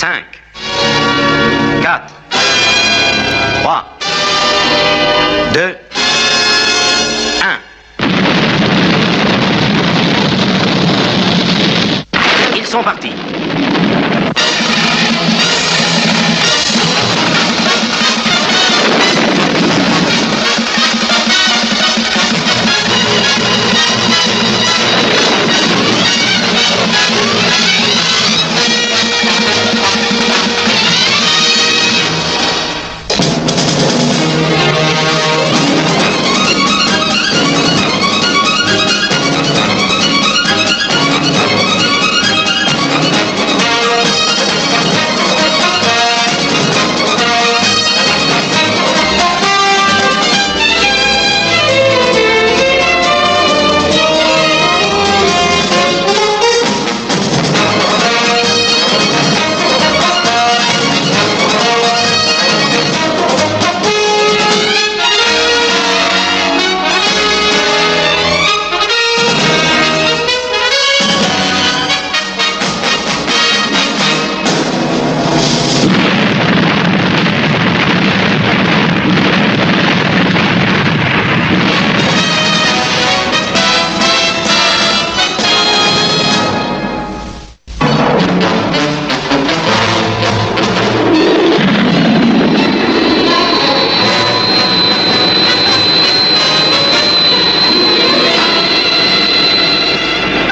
5, 4, 3, 2, 1. Ils sont partis.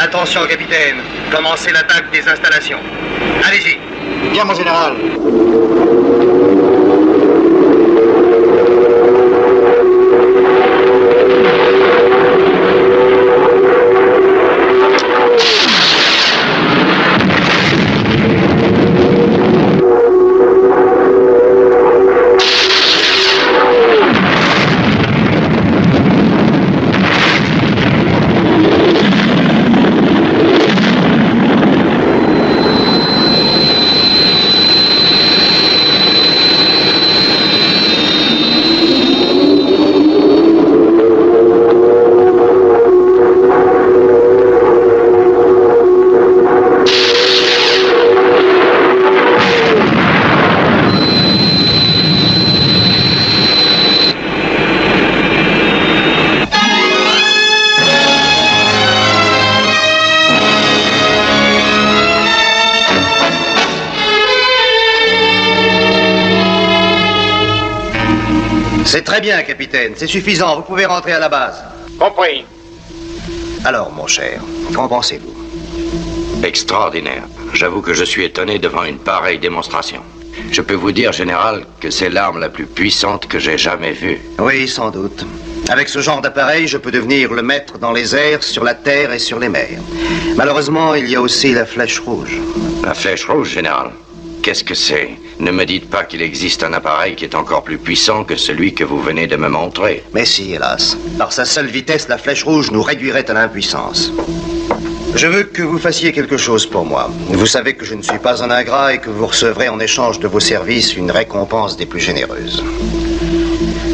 Attention, capitaine. Commencez l'attaque des installations. Allez-y. Bien, mon général. C'est très bien, capitaine. C'est suffisant. Vous pouvez rentrer à la base. Compris. Alors, mon cher, qu'en pensez-vous? Extraordinaire. J'avoue que je suis étonné devant une pareille démonstration. Je peux vous dire, général, que c'est l'arme la plus puissante que j'ai jamais vue. Oui, sans doute. Avec ce genre d'appareil, je peux devenir le maître dans les airs, sur la terre et sur les mers. Malheureusement, il y a aussi la flèche rouge. La flèche rouge, général? Qu'est-ce que c'est? Ne me dites pas qu'il existe un appareil qui est encore plus puissant que celui que vous venez de me montrer. Mais si, hélas. Par sa seule vitesse, la flèche rouge nous réduirait à l'impuissance. Je veux que vous fassiez quelque chose pour moi. Vous savez que je ne suis pas un ingrat et que vous recevrez en échange de vos services une récompense des plus généreuses.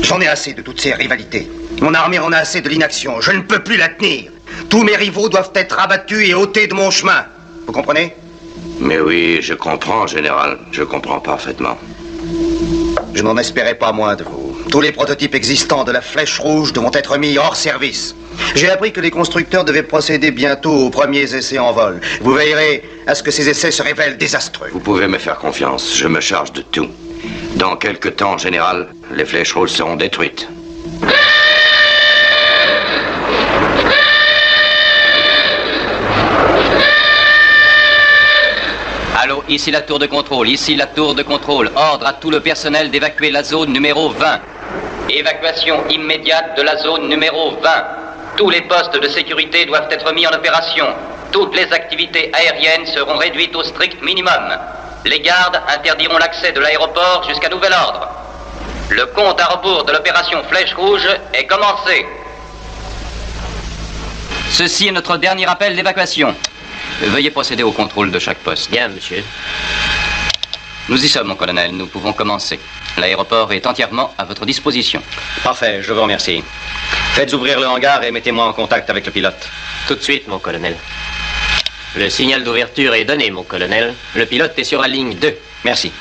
J'en ai assez de toutes ces rivalités. Mon armée en a assez de l'inaction. Je ne peux plus la tenir. Tous mes rivaux doivent être abattus et ôtés de mon chemin. Vous comprenez? Mais oui, je comprends, général. Je comprends parfaitement. Je n'en espérais pas moins de vous. Tous les prototypes existants de la flèche rouge devront être mis hors service. J'ai appris que les constructeurs devaient procéder bientôt aux premiers essais en vol. Vous veillerez à ce que ces essais se révèlent désastreux. Vous pouvez me faire confiance. Je me charge de tout. Dans quelque temps, général, les flèches rouges seront détruites. Allô, ici la tour de contrôle, ici la tour de contrôle. Ordre à tout le personnel d'évacuer la zone numéro 20. Évacuation immédiate de la zone numéro 20. Tous les postes de sécurité doivent être mis en opération. Toutes les activités aériennes seront réduites au strict minimum. Les gardes interdiront l'accès de l'aéroport jusqu'à nouvel ordre. Le compte à rebours de l'opération Flèche Rouge est commencé. Ceci est notre dernier appel d'évacuation. Veuillez procéder au contrôle de chaque poste. Bien, monsieur. Nous y sommes, mon colonel. Nous pouvons commencer. L'aéroport est entièrement à votre disposition. Parfait, je vous remercie. Faites ouvrir le hangar et mettez-moi en contact avec le pilote. Tout de suite, mon colonel. Le signal d'ouverture est donné, mon colonel. Le pilote est sur la ligne 2. Merci.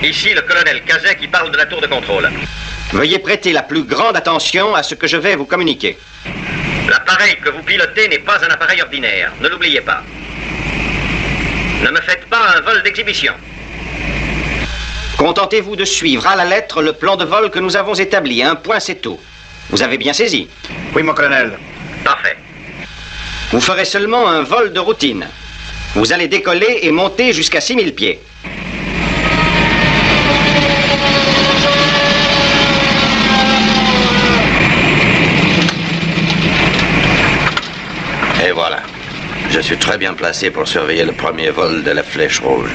Ici le colonel Cazet qui parle de la tour de contrôle. Veuillez prêter la plus grande attention à ce que je vais vous communiquer. L'appareil que vous pilotez n'est pas un appareil ordinaire, ne l'oubliez pas. Ne me faites pas un vol d'exhibition. Contentez-vous de suivre à la lettre le plan de vol que nous avons établi. Un point, c'est tout. Vous avez bien saisi? Oui, mon colonel. Parfait. Vous ferez seulement un vol de routine. Vous allez décoller et monter jusqu'à 6000 pieds. Et voilà. Je suis très bien placé pour surveiller le premier vol de la Flèche Rouge.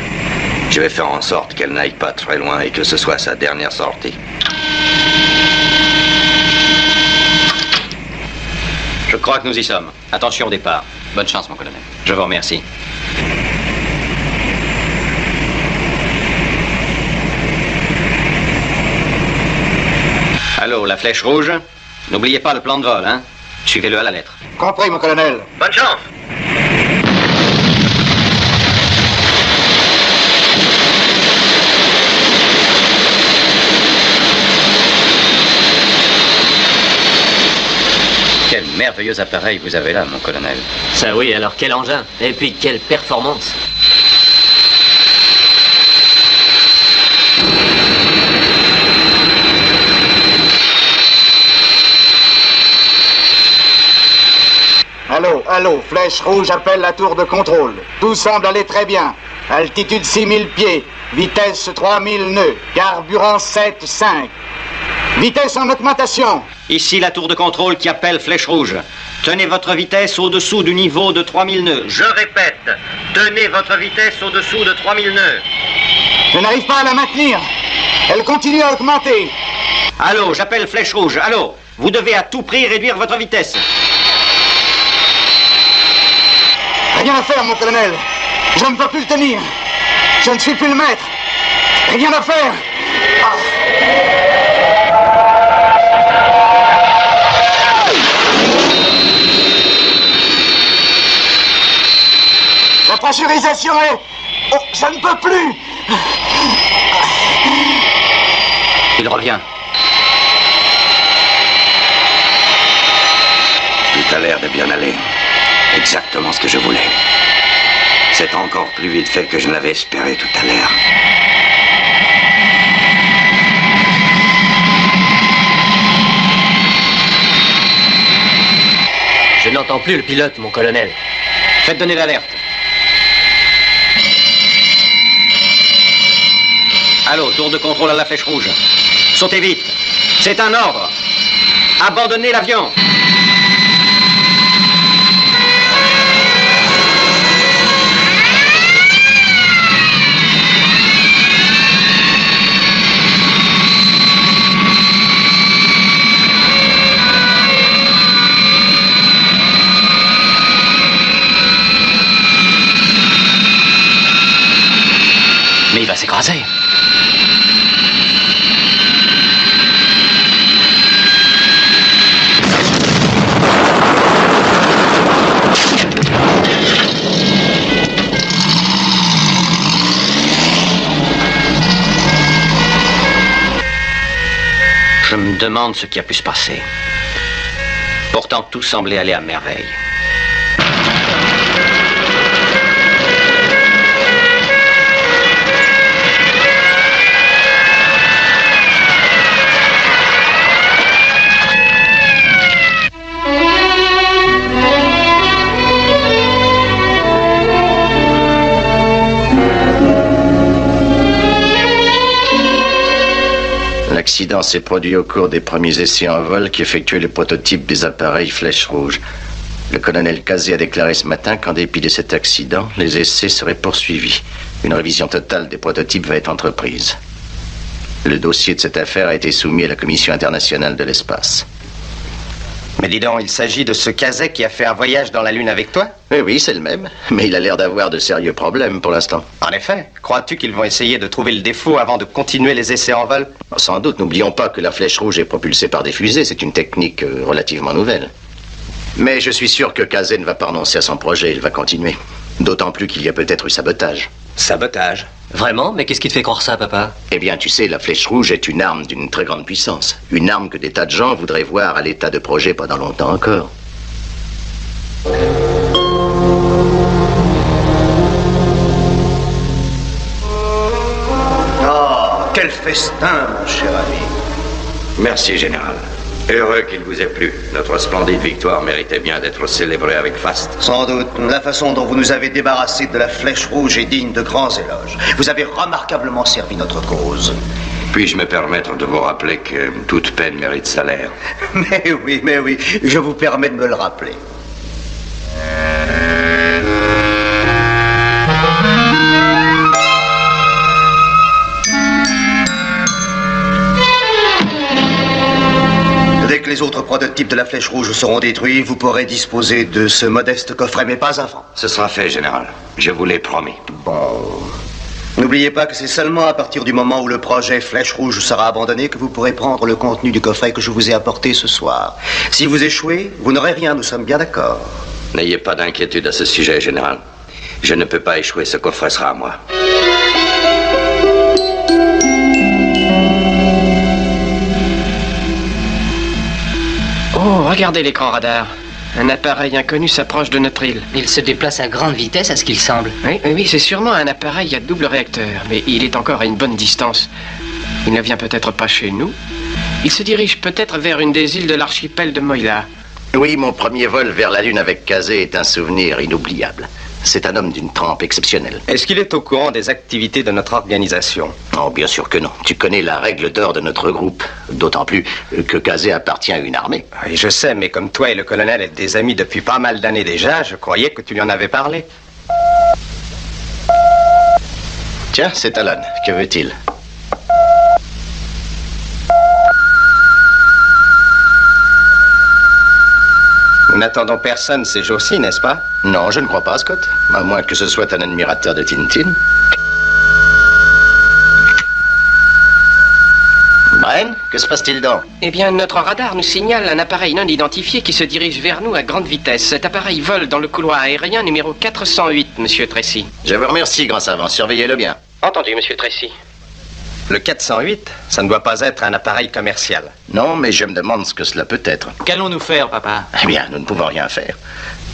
Je vais faire en sorte qu'elle n'aille pas très loin et que ce soit sa dernière sortie. Je crois que nous y sommes. Attention au départ. Bonne chance, mon colonel. Je vous remercie. Allô, la Flèche Rouge? N'oubliez pas le plan de vol, hein? Suivez-le à la lettre. Compris, mon colonel. Bonne chance. Quel merveilleux appareil vous avez là, mon colonel. Ça oui, alors quel engin. Et puis quelle performance. Allô, Flèche Rouge appelle la tour de contrôle. Tout semble aller très bien. Altitude 6000 pieds, vitesse 3000 nœuds, carburant 7,5. Vitesse en augmentation. Ici la tour de contrôle qui appelle Flèche Rouge. Tenez votre vitesse au-dessous du niveau de 3000 nœuds. Je répète, tenez votre vitesse au-dessous de 3000 nœuds. Je n'arrive pas à la maintenir. Elle continue à augmenter. Allô, j'appelle Flèche Rouge. Allô, vous devez à tout prix réduire votre vitesse. Rien à faire, mon colonel. Je ne peux plus le tenir. Je ne suis plus le maître. Rien à faire. La pressurisation est... Oh, je ne peux plus. Il revient. Tout a l'air de bien aller. Exactement ce que je voulais. C'est encore plus vite fait que je ne l'avais espéré tout à l'heure. Je n'entends plus le pilote, mon colonel. Faites donner l'alerte. Allô, tour de contrôle à la Flèche Rouge. Sautez vite. C'est un ordre. Abandonnez l'avion. Mais il va s'écraser. Je me demande ce qui a pu se passer. Pourtant, tout semblait aller à merveille. L'accident accident s'est produit au cours des premiers essais en vol qui effectuaient le prototype des appareils Flèche Rouge. Le colonel Cazé a déclaré ce matin qu'en dépit de cet accident, les essais seraient poursuivis. Une révision totale des prototypes va être entreprise. Le dossier de cette affaire a été soumis à la Commission internationale de l'espace. Mais dis donc, il s'agit de ce Cazé qui a fait un voyage dans la Lune avec toi? Oui, c'est le même. Mais il a l'air d'avoir de sérieux problèmes pour l'instant. En effet. Crois-tu qu'ils vont essayer de trouver le défaut avant de continuer les essais en vol? Sans doute. N'oublions pas que la Flèche Rouge est propulsée par des fusées. C'est une technique relativement nouvelle. Mais je suis sûr que Cazé ne va pas renoncer à son projet. Il va continuer. D'autant plus qu'il y a peut-être eu sabotage. Sabotage? Vraiment? Mais qu'est-ce qui te fait croire ça, papa? Eh bien, tu sais, la Flèche Rouge est une arme d'une très grande puissance. Une arme que des tas de gens voudraient voir à l'état de projet pendant longtemps encore. Oh, quel festin, mon cher ami. Merci, Général. Heureux qu'il vous ait plu. Notre splendide victoire méritait bien d'être célébrée avec faste. Sans doute. La façon dont vous nous avez débarrassés de la Flèche Rouge est digne de grands éloges. Vous avez remarquablement servi notre cause. Puis-je me permettre de vous rappeler que toute peine mérite salaire? Mais oui, je vous permets de me le rappeler. Dès que les autres prototypes de la Flèche Rouge seront détruits, vous pourrez disposer de ce modeste coffret, mais pas avant. Ce sera fait, Général. Je vous l'ai promis. Bon. N'oubliez pas que c'est seulement à partir du moment où le projet Flèche Rouge sera abandonné que vous pourrez prendre le contenu du coffret que je vous ai apporté ce soir. Si vous échouez, vous n'aurez rien, nous sommes bien d'accord. N'ayez pas d'inquiétude à ce sujet, Général. Je ne peux pas échouer, ce coffret sera à moi. Oh, regardez l'écran radar. Un appareil inconnu s'approche de notre île. Il se déplace à grande vitesse, à ce qu'il semble. Oui, c'est sûrement un appareil à double réacteur, mais il est encore à une bonne distance. Il ne vient peut-être pas chez nous. Il se dirige peut-être vers une des îles de l'archipel de Moïla. Oui, mon premier vol vers la Lune avec Cazé est un souvenir inoubliable. C'est un homme d'une trempe exceptionnelle. Est-ce qu'il est au courant des activités de notre organisation? Oh, bien sûr que non. Tu connais la règle d'or de notre groupe. D'autant plus que Cazé appartient à une armée. Oui, je sais, mais comme toi et le colonel êtes des amis depuis pas mal d'années déjà, je croyais que tu lui en avais parlé. Tiens, c'est Alan. Que veut-il? Nous n'attendons personne ces jours-ci, n'est-ce pas? Non, je ne crois pas, Scott. À moins que ce soit un admirateur de Tintin. Brian, que se passe-t-il donc? Eh bien, notre radar nous signale un appareil non identifié qui se dirige vers nous à grande vitesse. Cet appareil vole dans le couloir aérien numéro 408, Monsieur Tracy. Je vous remercie, grand savant. Surveillez-le bien. Entendu, Monsieur Tracy. Le 408, ça ne doit pas être un appareil commercial. Non, mais je me demande ce que cela peut être. Qu'allons-nous faire, papa? Eh bien, nous ne pouvons rien faire.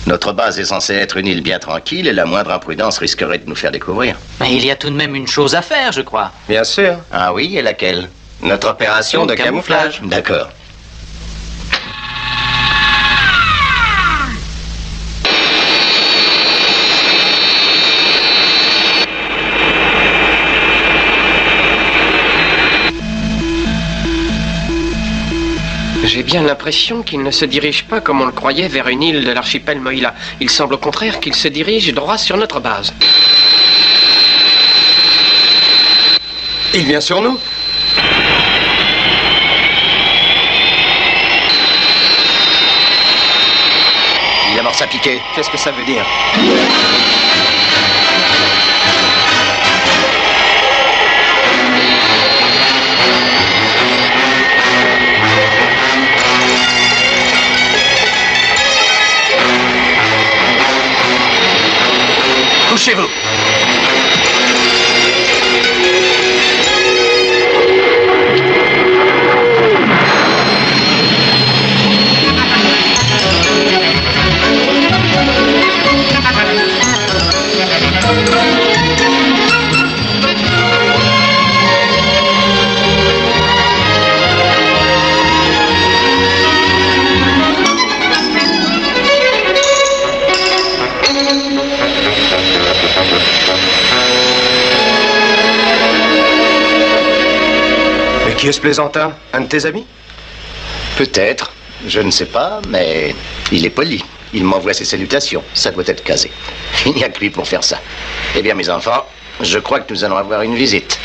Notre base est censée être une île bien tranquille et la moindre imprudence risquerait de nous faire découvrir. Mais il y a tout de même une chose à faire, je crois. Bien sûr. Ah oui, et laquelle? Notre opération de camouflage. D'accord. J'ai bien l'impression qu'il ne se dirige pas comme on le croyait vers une île de l'archipel Moïla. Il semble au contraire qu'il se dirige droit sur notre base. Il vient sur nous. Il amorce à piquer. Qu'est-ce que ça veut dire? Couchez-vous. Qui est ce plaisantin? Un de tes amis? Peut-être, je ne sais pas, mais il est poli. Il m'envoie ses salutations, ça doit être casé. Il n'y a que lui pour faire ça. Eh bien, mes enfants, je crois que nous allons avoir une visite.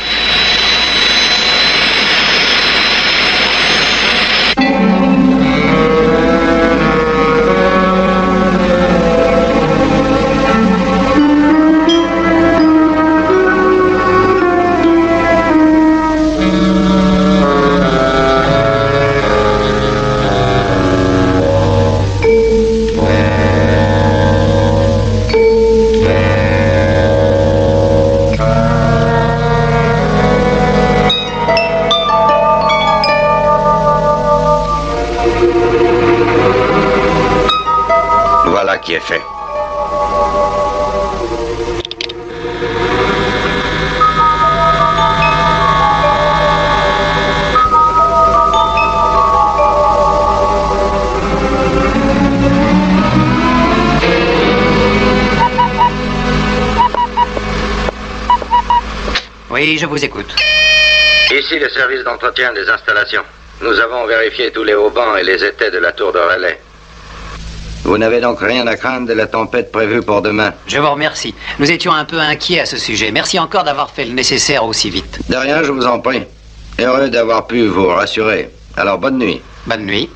Qui est fait. Oui, je vous écoute. Ici le service d'entretien des installations. Nous avons vérifié tous les haubans et les étais de la tour de relais. Vous n'avez donc rien à craindre de la tempête prévue pour demain? Je vous remercie. Nous étions un peu inquiets à ce sujet. Merci encore d'avoir fait le nécessaire aussi vite. De rien, je vous en prie. Heureux d'avoir pu vous rassurer. Alors, bonne nuit. Bonne nuit.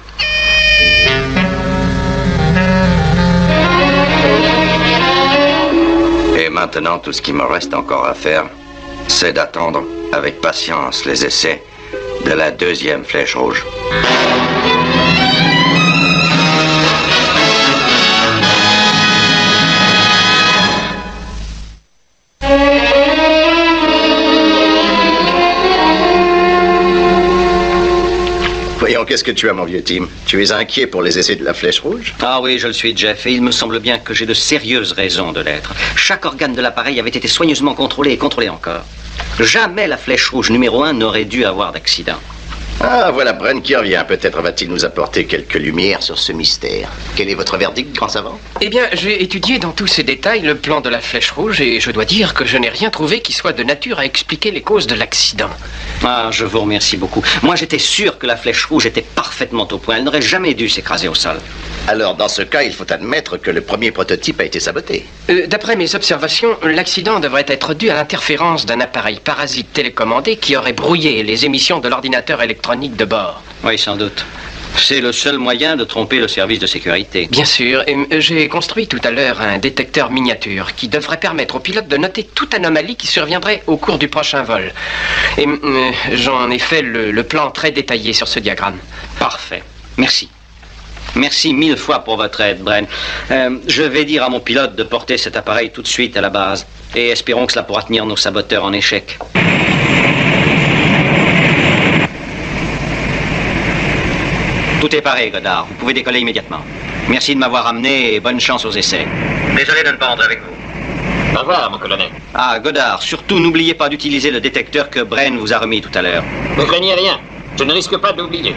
Et maintenant, tout ce qui me reste encore à faire, c'est d'attendre avec patience les essais de la deuxième flèche rouge. Voyons, qu'est-ce que tu as, mon vieux Tim? Tu es inquiet pour les essais de la flèche rouge? Ah oui, je le suis, Jeff, et il me semble bien que j'ai de sérieuses raisons de l'être. Chaque organe de l'appareil avait été soigneusement contrôlé et contrôlé encore. Jamais la flèche rouge numéro 1 n'aurait dû avoir d'accident. Ah, voilà Bren qui revient. Peut-être va-t-il nous apporter quelques lumières sur ce mystère. Quel est votre verdict, grand savant? Eh bien, j'ai étudié dans tous ses détails le plan de la flèche rouge et je dois dire que je n'ai rien trouvé qui soit de nature à expliquer les causes de l'accident. Ah, je vous remercie beaucoup. Moi, j'étais sûr que la flèche rouge était parfaitement au point. Elle n'aurait jamais dû s'écraser au sol. Alors, dans ce cas, il faut admettre que le premier prototype a été saboté. D'après mes observations, l'accident devrait être dû à l'interférence d'un appareil parasite télécommandé qui aurait brouillé les émissions de l'ordinateur électronique de bord. Oui, sans doute. C'est le seul moyen de tromper le service de sécurité. Bien sûr. J'ai construit tout à l'heure un détecteur miniature qui devrait permettre au pilote de noter toute anomalie qui surviendrait au cours du prochain vol. Et j'en ai fait le plan très détaillé sur ce diagramme. Parfait. Merci. Merci 1000 fois pour votre aide, Bren. Je vais dire à mon pilote de porter cet appareil tout de suite à la base. Et espérons que cela pourra tenir nos saboteurs en échec. Tout est paré, Godard. Vous pouvez décoller immédiatement. Merci de m'avoir amené et bonne chance aux essais. Désolé de ne pas entrer avec vous. Au revoir, mon colonel. Ah, Godard, surtout n'oubliez pas d'utiliser le détecteur que Bren vous a remis tout à l'heure. Ne craignez rien. Je ne risque pas d'oublier.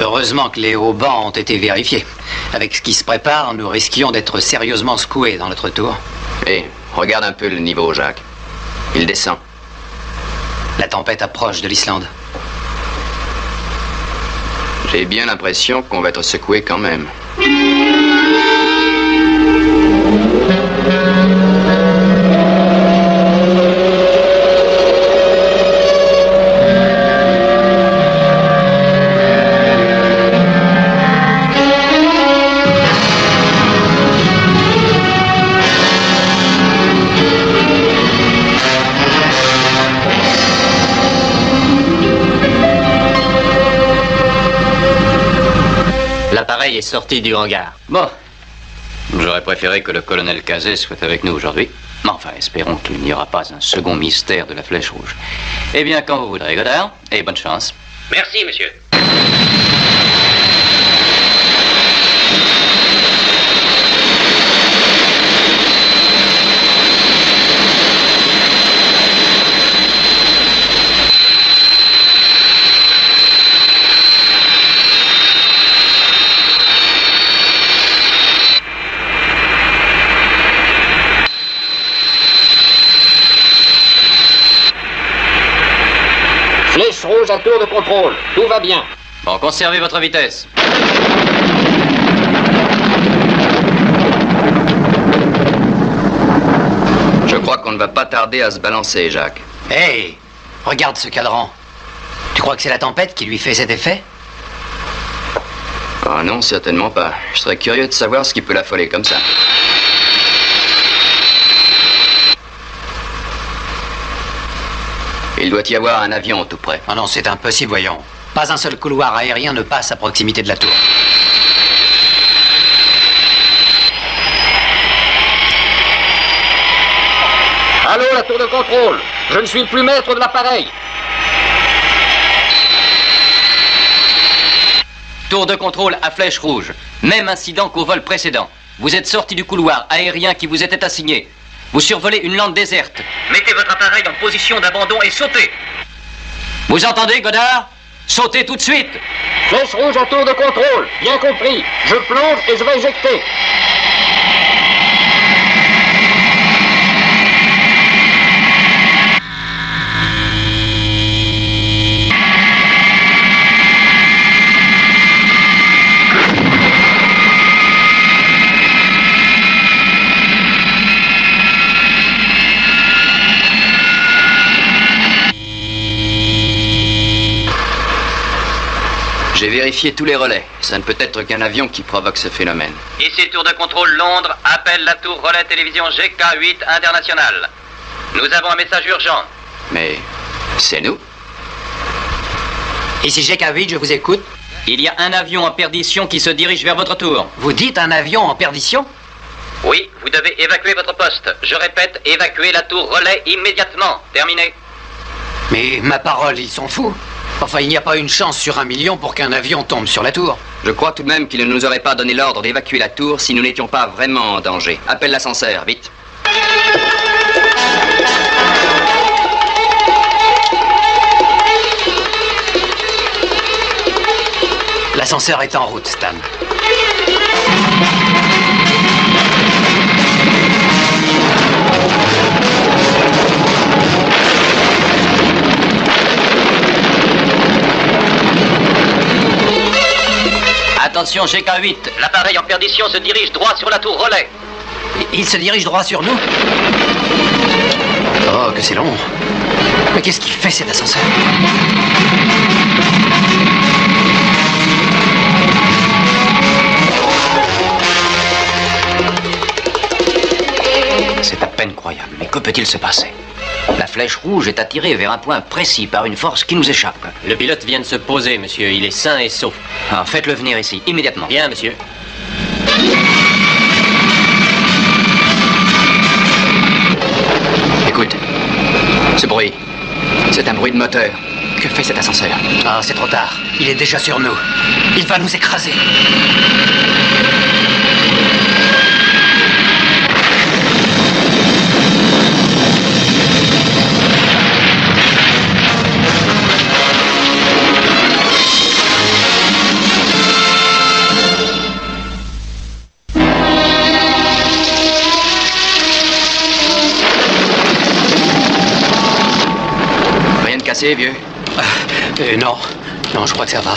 Heureusement que les haubans ont été vérifiés. Avec ce qui se prépare, nous risquions d'être sérieusement secoués dans notre tour. Hé, regarde un peu le niveau, Jacques. Il descend. La tempête approche de l'Islande. J'ai bien l'impression qu'on va être secoué quand même. L'appareil est sorti du hangar. Bon. J'aurais préféré que le colonel Cazet soit avec nous aujourd'hui. Mais enfin, espérons qu'il n'y aura pas un second mystère de la flèche rouge. Eh bien, quand vous voudrez, Godard, et bonne chance. Merci, monsieur. Flèche rouge à tour de contrôle. Tout va bien. Bon, conservez votre vitesse. Je crois qu'on ne va pas tarder à se balancer, Jacques. Hey, regarde ce cadran. Tu crois que c'est la tempête qui lui fait cet effet? Oh non, certainement pas. Je serais curieux de savoir ce qui peut l'affoler comme ça. Il doit y avoir un avion tout près. Ah non, c'est impossible, voyons. Pas un seul couloir aérien ne passe à proximité de la tour. Allô, la tour de contrôle. Je ne suis plus maître de l'appareil. Tour de contrôle à flèche rouge. Même incident qu'au vol précédent. Vous êtes sorti du couloir aérien qui vous était assigné. Vous survolez une lande déserte. Mettez votre appareil en position d'abandon et sautez. Vous entendez, Godard? Sautez tout de suite. Flèche rouge à tour de contrôle. Bien compris. Je plonge et je vais éjecter. J'ai vérifié tous les relais. Ça ne peut être qu'un avion qui provoque ce phénomène. Ici tour de contrôle Londres, appelle la tour relais télévision GK8 international. Nous avons un message urgent. Mais c'est nous. Ici GK8, je vous écoute. Il y a un avion en perdition qui se dirige vers votre tour. Vous dites un avion en perdition? Oui, vous devez évacuer votre poste. Je répète, évacuer la tour relais immédiatement. Terminé. Mais ma parole, ils sont fous. Enfin, il n'y a pas une chance sur 1 million pour qu'un avion tombe sur la tour. Je crois tout de même qu'il ne nous aurait pas donné l'ordre d'évacuer la tour si nous n'étions pas vraiment en danger. Appelle l'ascenseur, vite. L'ascenseur est en route, Stan. Attention, GK8. L'appareil en perdition se dirige droit sur la tour relais. Il se dirige droit sur nous? Oh, que c'est long. Mais qu'est-ce qu'il fait, cet ascenseur? C'est à peine croyable, mais que peut-il se passer? La flèche rouge est attirée vers un point précis par une force qui nous échappe. Le pilote vient de se poser, monsieur. Il est sain et sauf. Ah, faites-le venir ici, immédiatement. Bien, monsieur. Écoute, ce bruit, c'est un bruit de moteur. Que fait cet ascenseur? Ah, c'est trop tard. Il est déjà sur nous. Il va nous écraser. Cassé, vieux? Non. Non, je crois que ça va.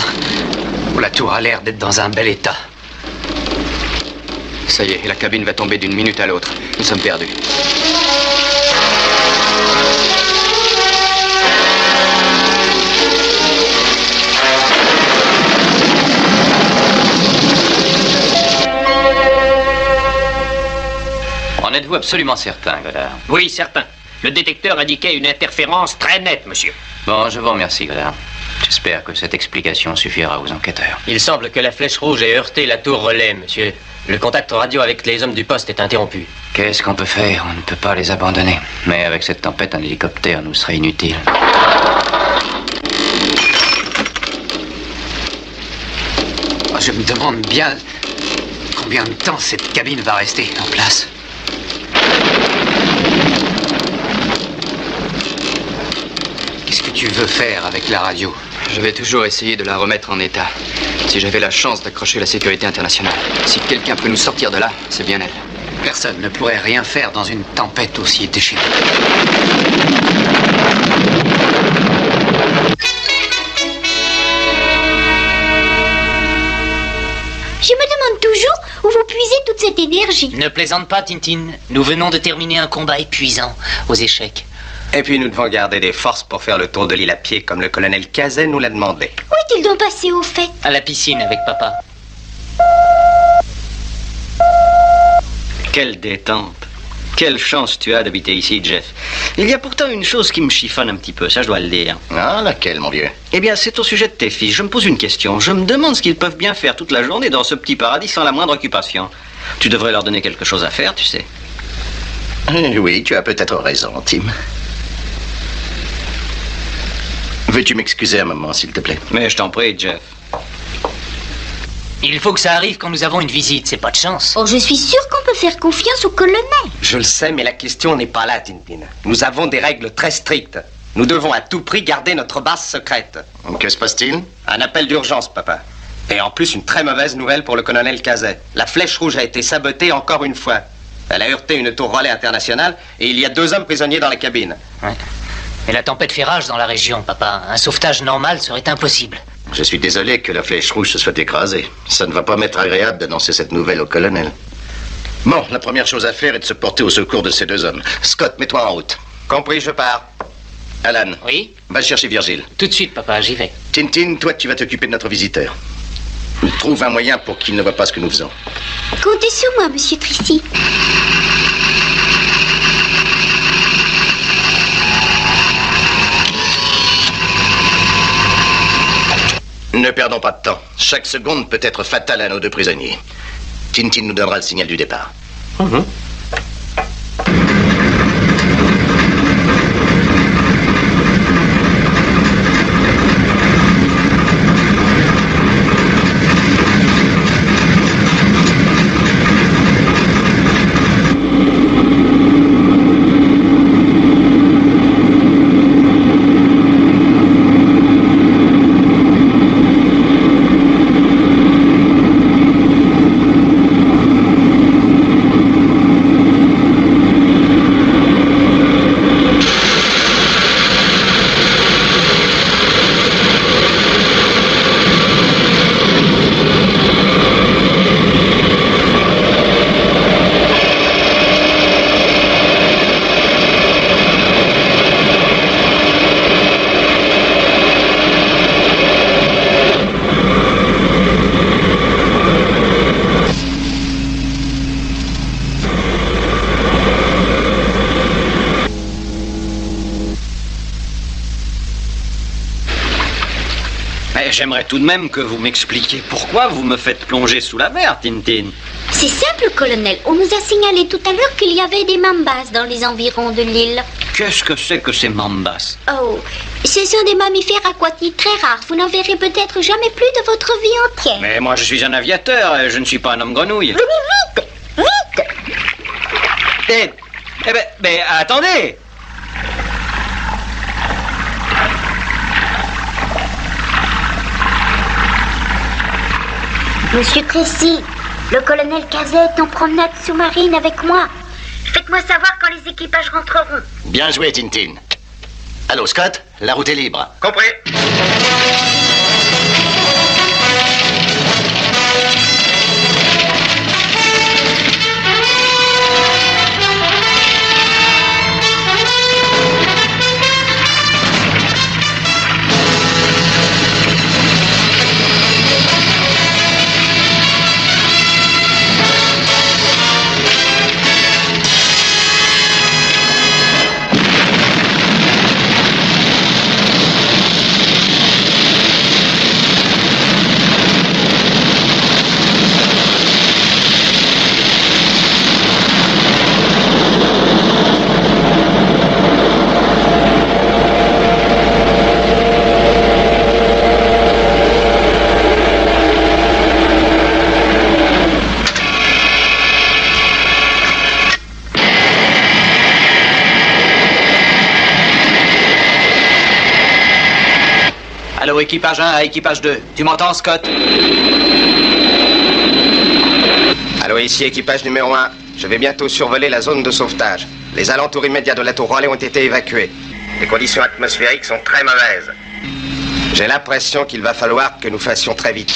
La tour a l'air d'être dans un bel état. Ça y est, la cabine va tomber d'une minute à l'autre. Nous sommes perdus. En êtes-vous absolument certain, Godard? Oui, certain. Le détecteur indiquait une interférence très nette, monsieur. Bon, je vous remercie, Godard. J'espère que cette explication suffira aux enquêteurs. Il semble que la flèche rouge ait heurté la tour relais, monsieur. Le contact radio avec les hommes du poste est interrompu. Qu'est-ce qu'on peut faire? On ne peut pas les abandonner. Mais avec cette tempête, un hélicoptère nous serait inutile. Je me demande bien combien de temps cette cabine va rester en place. Qu'est-ce que tu veux faire avec la radio? Je vais toujours essayer de la remettre en état. Si j'avais la chance d'accrocher la sécurité internationale. Si quelqu'un peut nous sortir de là, c'est bien elle. Personne ne pourrait rien faire dans une tempête aussi déchaînée. d'énergie. Ne plaisante pas, Tintin. Nous venons de terminer un combat épuisant aux échecs. Et puis nous devons garder des forces pour faire le tour de l'île à pied, comme le colonel Cazet nous l'a demandé. Où est-il donc passé au fait? À la piscine avec papa. Quelle détente. Quelle chance tu as d'habiter ici, Jeff. Il y a pourtant une chose qui me chiffonne un petit peu, ça je dois le dire. Ah, laquelle, mon vieux? Eh bien, c'est au sujet de tes fils. Je me pose une question. Je me demande ce qu'ils peuvent bien faire toute la journée dans ce petit paradis sans la moindre occupation. Tu devrais leur donner quelque chose à faire, tu sais. Oui, tu as peut-être raison, Tim. Veux-tu m'excuser un moment, s'il te plaît? Mais je t'en prie, Jeff. Il faut que ça arrive quand nous avons une visite, c'est pas de chance. Oh, je suis sûre qu'on peut faire confiance au colonel. Je le sais, mais la question n'est pas là, Tintin. Nous avons des règles très strictes. Nous devons à tout prix garder notre base secrète. Que se passe-t-il? Un appel d'urgence, papa. Et en plus, une très mauvaise nouvelle pour le colonel Cazet. La Flèche Rouge a été sabotée encore une fois. Elle a heurté une tour relais internationale et il y a 2 hommes prisonniers dans la cabine. Ouais. Et la tempête fait rage dans la région, papa. Un sauvetage normal serait impossible. Je suis désolé que la Flèche Rouge se soit écrasée. Ça ne va pas m'être agréable d'annoncer cette nouvelle au colonel. Bon, la première chose à faire est de se porter au secours de ces 2 hommes. Scott, mets-toi en route. Compris, je pars. Alan. Oui? Va chercher Virgile. Tout de suite, papa, j'y vais. Tintin, toi, tu vas t'occuper de notre visiteur. Trouve un moyen pour qu'il ne voit pas ce que nous faisons. Comptez sur moi, monsieur Tracy. Ne perdons pas de temps. Chaque seconde peut être fatale à nos 2 prisonniers. Tintin nous donnera le signal du départ. J'aimerais tout de même que vous m'expliquiez pourquoi vous me faites plonger sous la mer, Tintin. C'est simple, colonel. On nous a signalé tout à l'heure qu'il y avait des mambas dans les environs de l'île. Qu'est-ce que c'est que ces mambas? Oh, ce sont des mammifères aquatiques très rares. Vous n'en verrez peut-être jamais plus de votre vie entière. Mais moi, je suis un aviateur et je ne suis pas un homme grenouille. Vite, vite! Eh ben, attendez! Monsieur Tracy, le colonel Cazet est en promenade sous-marine avec moi. Faites-moi savoir quand les équipages rentreront. Bien joué, Tintin. Allô, Scott, la route est libre. Compris. Allô, équipage 1 à équipage 2. Tu m'entends, Scott? Allô, ici équipage numéro 1. Je vais bientôt survoler la zone de sauvetage. Les alentours immédiats de la tour relais ont été évacués. Les conditions atmosphériques sont très mauvaises. J'ai l'impression qu'il va falloir que nous fassions très vite.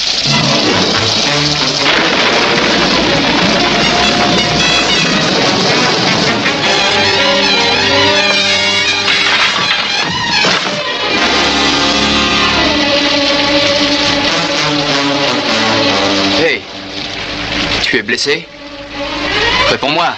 blessé? Réponds-moi.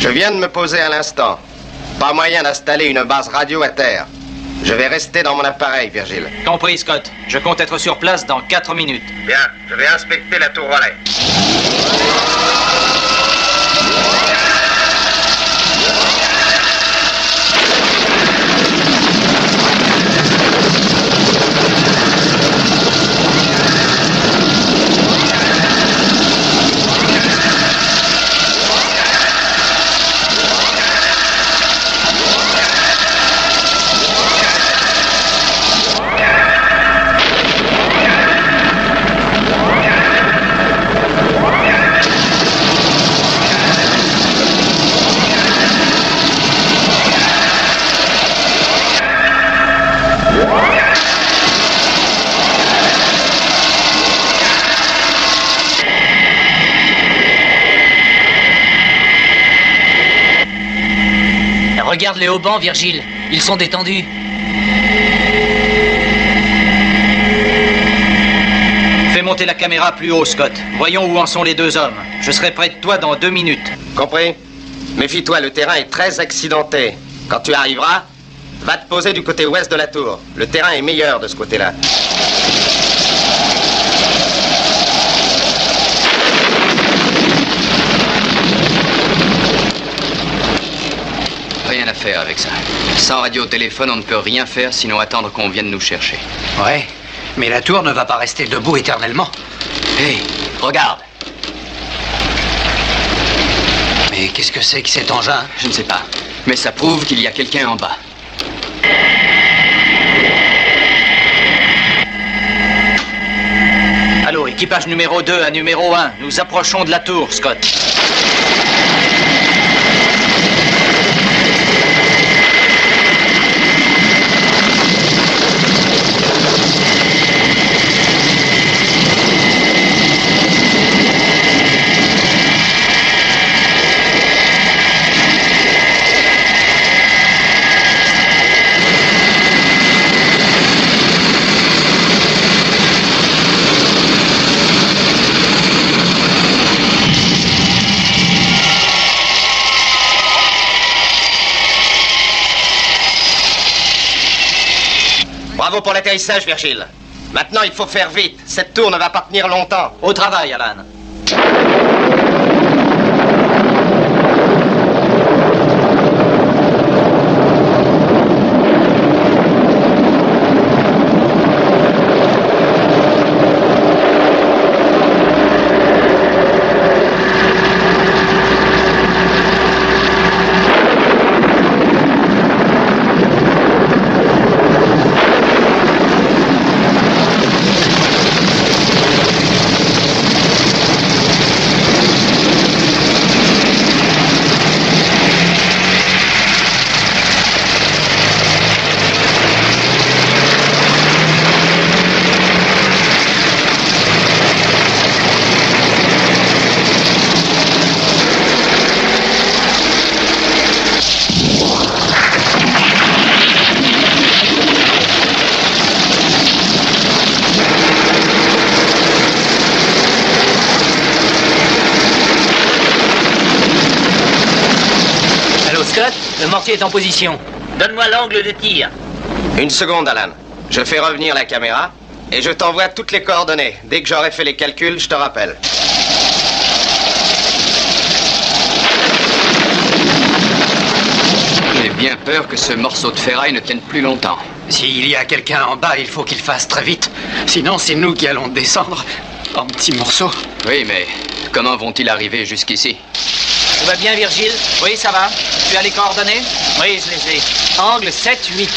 Je viens de me poser à l'instant. Pas moyen d'installer une base radio à terre. Je vais rester dans mon appareil, Virgile. Compris, Scott. Je compte être sur place dans 4 minutes. Bien, je vais inspecter la tour relais. Regarde les haubans, Virgile. Ils sont détendus. Fais monter la caméra plus haut, Scott. Voyons où en sont les 2 hommes. Je serai près de toi dans 2 minutes. Compris? Méfie-toi, le terrain est très accidenté. Quand tu arriveras, va te poser du côté ouest de la tour. Le terrain est meilleur de ce côté-là. Rien à faire avec ça. Sans radio-téléphone, on ne peut rien faire sinon attendre qu'on vienne nous chercher. Ouais, mais la tour ne va pas rester debout éternellement. Hé, regarde. Mais qu'est-ce que c'est que cet engin? Je ne sais pas, mais ça prouve qu'il y a quelqu'un en bas. Allô, équipage numéro 2 à numéro 1. Nous approchons de la tour, Scott. Bravo pour l'atterrissage, Virgile. Maintenant, il faut faire vite. Cette tour ne va pas tenir longtemps. Au travail, Alan. Scott, le mortier est en position. Donne-moi l'angle de tir. Une seconde, Alan. Je fais revenir la caméra et je t'envoie toutes les coordonnées. Dès que j'aurai fait les calculs, je te rappelle. J'ai bien peur que ce morceau de ferraille ne tienne plus longtemps. S'il y a quelqu'un en bas, il faut qu'il fasse très vite. Sinon, c'est nous qui allons descendre en petits morceaux. Oui, mais comment vont-ils arriver jusqu'ici? Tout va bien, Virgile? Oui, ça va. Tu as les coordonnées? Oui, je les ai. Angle 7, 8.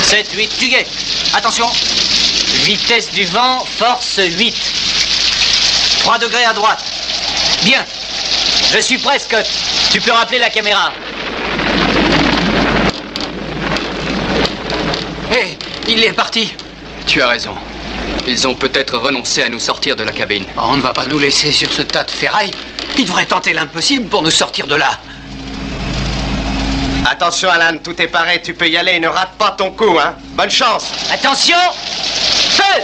7, 8, tu guettes. Attention. Vitesse du vent, force 8. 3 degrés à droite. Bien. Je suis prêt, Scott. Tu peux rappeler la caméra. Hé, il est parti. Tu as raison. Ils ont peut-être renoncé à nous sortir de la cabine. On ne va pas nous laisser sur ce tas de ferraille. Ils devraient tenter l'impossible pour nous sortir de là. Attention, Alan, tout est paré. Tu peux y aller et ne rate pas ton coup, hein. Bonne chance. Attention. Feu.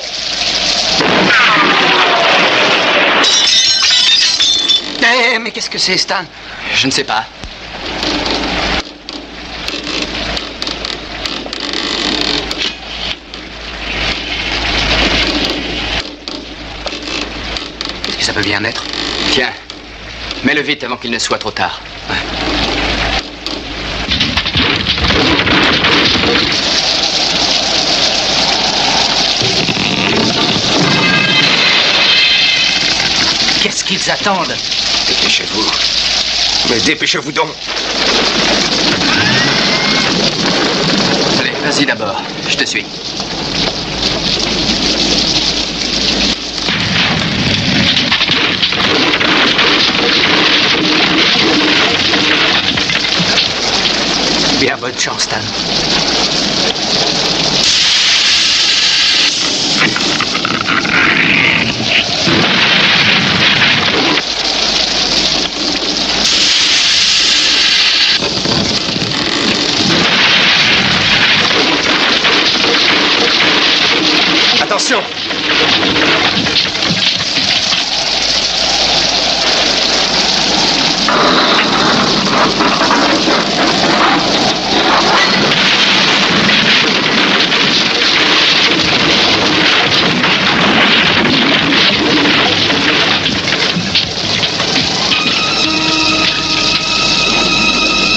Eh, mais qu'est-ce que c'est, Stan? Je ne sais pas. Qu'est-ce que ça peut bien être? Tiens, mets-le vite avant qu'il ne soit trop tard. Ouais. Qu'est-ce qu'ils attendent? Dépêchez-vous. Mais dépêchez-vous donc. Allez, vas-y d'abord. Je te suis. Bien, bonne chance, Stan. Attention.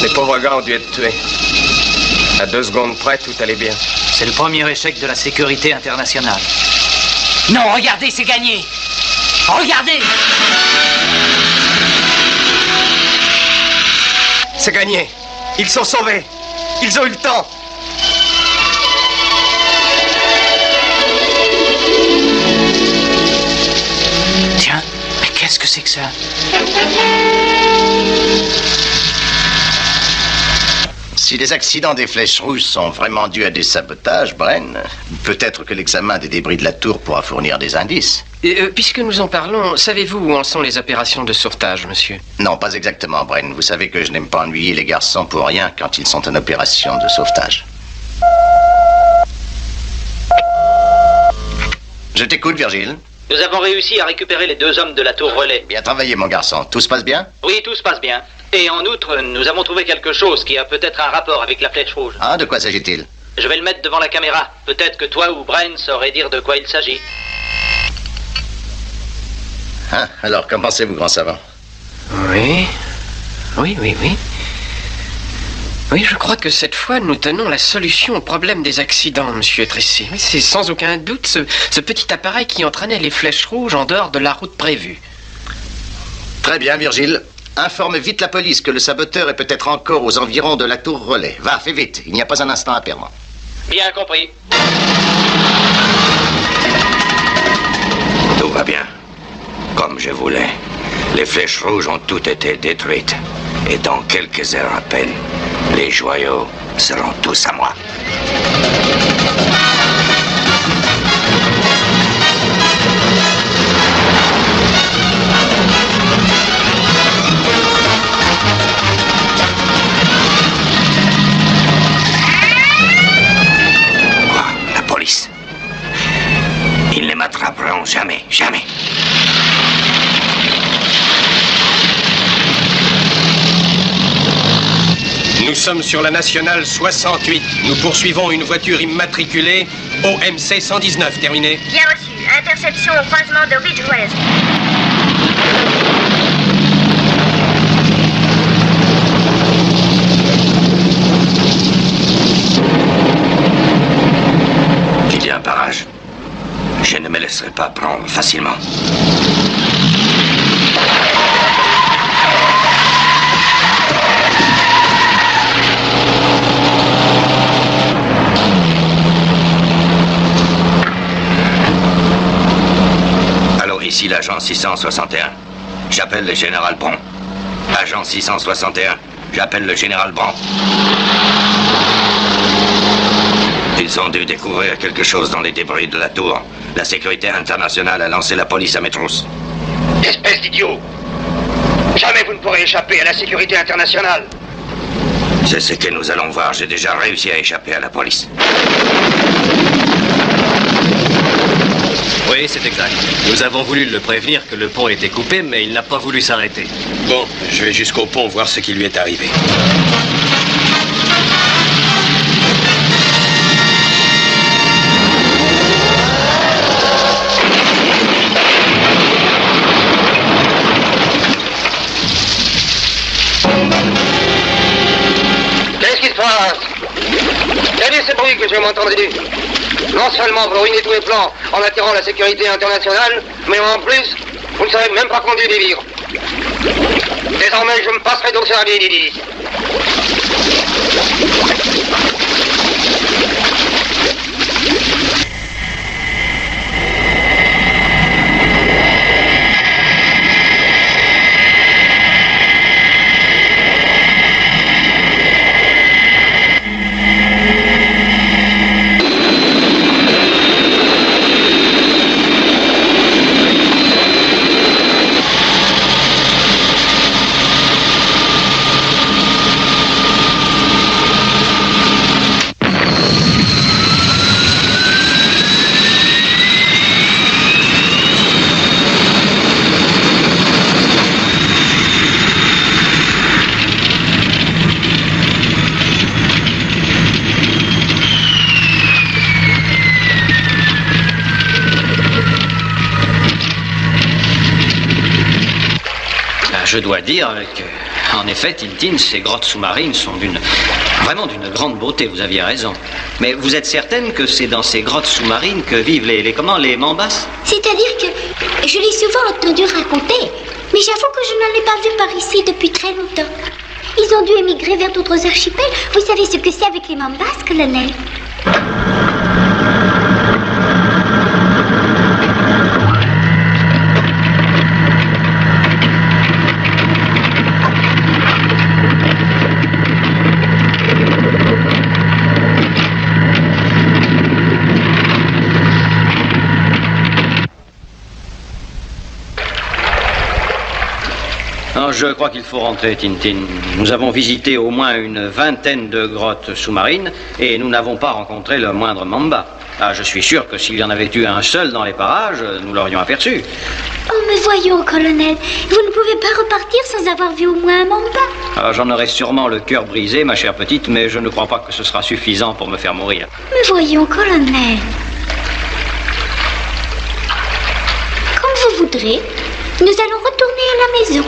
Les pauvres gars ont dû être tués. À 2 secondes près, tout allait bien. C'est le premier échec de la sécurité internationale. Non, regardez, c'est gagné. Regardez. C'est gagné. Ils sont sauvés. Ils ont eu le temps. Tiens, mais qu'est-ce que c'est que ça? Si les accidents des Flèches Rouges sont vraiment dus à des sabotages, Bren, peut-être que l'examen des débris de la tour pourra fournir des indices. Puisque nous en parlons, savez-vous où en sont les opérations de sauvetage, monsieur? Non, pas exactement, Bren. Vous savez que je n'aime pas ennuyer les garçons pour rien quand ils sont en opération de sauvetage. Je t'écoute, Virgile. Nous avons réussi à récupérer les 2 hommes de la tour relais. Bien travaillé, mon garçon. Tout se passe bien? Oui, tout se passe bien. Et en outre, nous avons trouvé quelque chose qui a peut-être un rapport avec la Flèche Rouge. Ah, de quoi s'agit-il? Je vais le mettre devant la caméra. Peut-être que toi ou Bren saurez dire de quoi il s'agit. Ah, alors, qu'en pensez-vous, grand savant? Oui. Oui. Oui, je crois que cette fois, nous tenons la solution au problème des accidents, monsieur Tracy. Oui, c'est sans aucun doute ce petit appareil qui entraînait les Flèches Rouges en dehors de la route prévue. Très bien, Virgile. Informe vite la police que le saboteur est peut-être encore aux environs de la tour relais. Va, fais vite. Il n'y a pas un instant à perdre. Bien compris. Tout va bien. Comme je voulais. Les Flèches Rouges ont toutes été détruites. Et dans quelques heures à peine, les joyaux seront tous à moi. Quoi? La police? Ils ne m'attraperont jamais, jamais. Nous sommes sur la nationale 68. Nous poursuivons une voiture immatriculée OMC 119. Terminé. Bien reçu. Interception au croisement de Ridgeway. Quitter un barrage. Je ne me laisserai pas prendre facilement. Allô, ici l'agent 661. J'appelle le général Bron. Agent 661, j'appelle le général Bron. Ils ont dû découvrir quelque chose dans les débris de la tour. La sécurité internationale a lancé la police à mes trousses. Espèce d'idiot! Jamais vous ne pourrez échapper à la sécurité internationale! C'est ce que nous allons voir. J'ai déjà réussi à échapper à la police. Oui, c'est exact. Nous avons voulu le prévenir que le pont était coupé, mais il n'a pas voulu s'arrêter. Bon, je vais jusqu'au pont voir ce qui lui est arrivé. Qu'est-ce qui se passe? Quel est ce bruit que je m'entendais dire? Non seulement vous ruinez tous les plans en attirant la sécurité internationale, mais en plus, vous ne savez même pas conduire des vivres. Désormais, je me passerai d'au service. Je dois dire que, en effet, Tintin, ces grottes sous-marines sont vraiment d'une grande beauté, vous aviez raison. Mais vous êtes certaine que c'est dans ces grottes sous-marines que vivent les Mambas? C'est-à-dire que je l'ai souvent entendu raconter, mais j'avoue que je n'en ai pas vu par ici depuis très longtemps. Ils ont dû émigrer vers d'autres archipels. Vous savez ce que c'est avec les Mambas, colonel? Je crois qu'il faut rentrer, Tintin. Nous avons visité au moins une vingtaine de grottes sous-marines et nous n'avons pas rencontré le moindre Mamba. Ah, je suis sûr que s'il y en avait eu un seul dans les parages, nous l'aurions aperçu. Oh, mais voyons, colonel, vous ne pouvez pas repartir sans avoir vu au moins un Mamba. Alors, j'en aurais sûrement le cœur brisé, ma chère petite, mais je ne crois pas que ce sera suffisant pour me faire mourir. Mais voyons, colonel. Comme vous voudrez, nous allons retourner à la maison.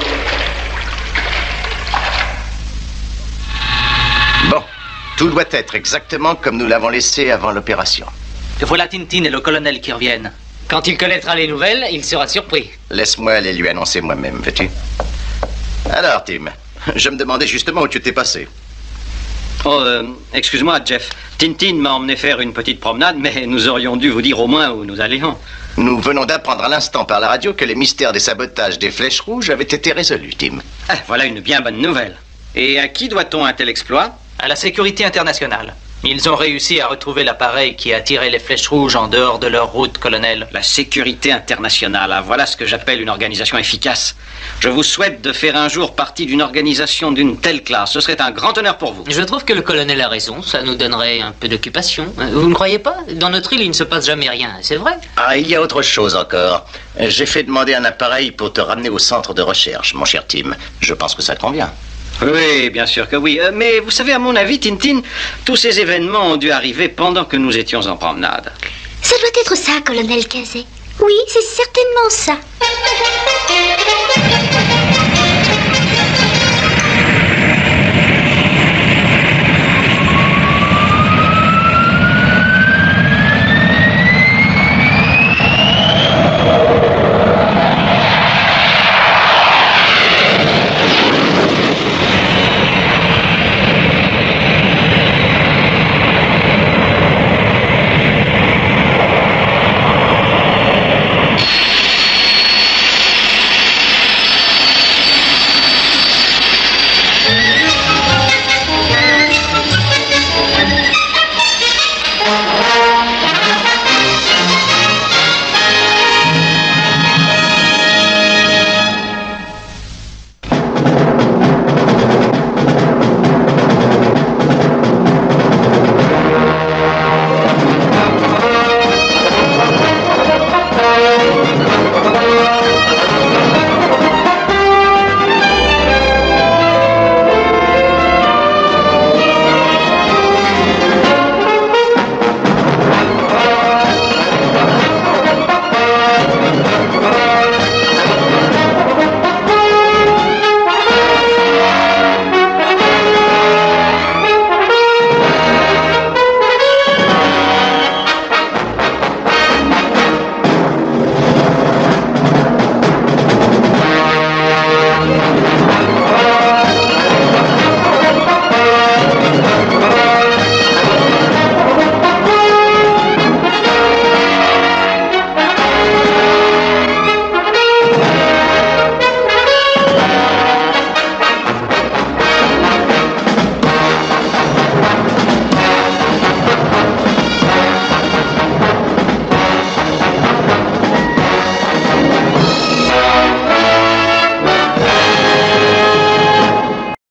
Bon, tout doit être exactement comme nous l'avons laissé avant l'opération. Voilà Tintin et le colonel qui reviennent. Quand il connaîtra les nouvelles, il sera surpris. Laisse-moi aller lui annoncer moi-même, veux-tu? Alors, Tim, je me demandais justement où tu t'es passé. Oh, excuse-moi, Jeff. Tintin m'a emmené faire une petite promenade, mais nous aurions dû vous dire au moins où nous allions. Nous venons d'apprendre à l'instant par la radio que les mystères des sabotages des Flèches Rouges avaient été résolus, Tim. Ah, voilà une bien bonne nouvelle. Et à qui doit-on un tel exploit? À la sécurité internationale. Ils ont réussi à retrouver l'appareil qui a tiré les Flèches Rouges en dehors de leur route, colonel. La sécurité internationale, ah, voilà ce que j'appelle une organisation efficace. Je vous souhaite de faire un jour partie d'une organisation d'une telle classe. Ce serait un grand honneur pour vous. Je trouve que le colonel a raison. Ça nous donnerait un peu d'occupation. Vous ne croyez pas? Dans notre île, il ne se passe jamais rien. C'est vrai? Ah, il y a autre chose encore. J'ai fait demander un appareil pour te ramener au centre de recherche, mon cher Tim. Je pense que ça te convient. Oui, bien sûr que oui. Mais vous savez, à mon avis, Tintin, tous ces événements ont dû arriver pendant que nous étions en promenade. Ça doit être ça, colonel Cazet. Oui, c'est certainement ça.